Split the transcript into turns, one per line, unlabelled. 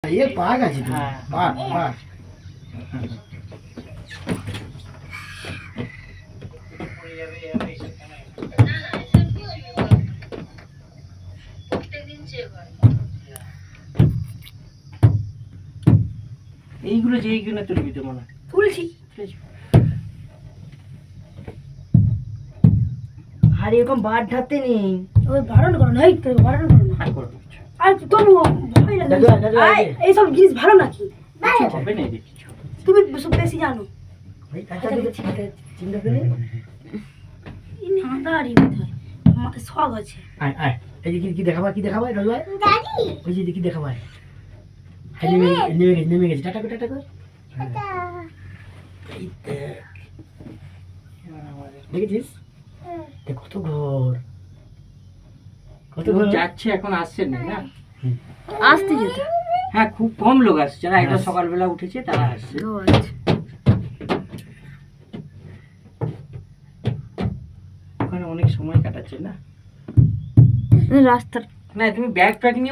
ये पाग আছে তো পাগ পাগ এইগুলো যে এইগুলো তুলবি তো মনে তুলছি আর এরকম বাদ ঢাকতে নেই
ওই বারণ করো না, এই তো বারণ করো না। আর তুমি ভয় লাগে এইসব জিনিস ভালো নাকি?
হবে না কিছু
তুমি বেশি জানো।
ভাই কাটা দিকে চিন্তা করে
ইনি আন্দারি কোথায় আমাদের শখ আছে।
আয় আয় এই যে কি দেখাবা দাদু ভাই দাদি ওই যে কি দেখাবা নেমে গেছে টাটা টাটা কর টাটা দেখেছিস কত ঘর যাচ্ছে এখন আসছে না
আসতে যেতে
হ্যাঁ খুব কম লোক আসছে যারা এটা সকালবেলা উঠেছে তারা আসছে ওখানে অনেক সময় কাটাচ্ছে না
রাস্তার
না তুমি ব্যাগ প্যাক নিয়ে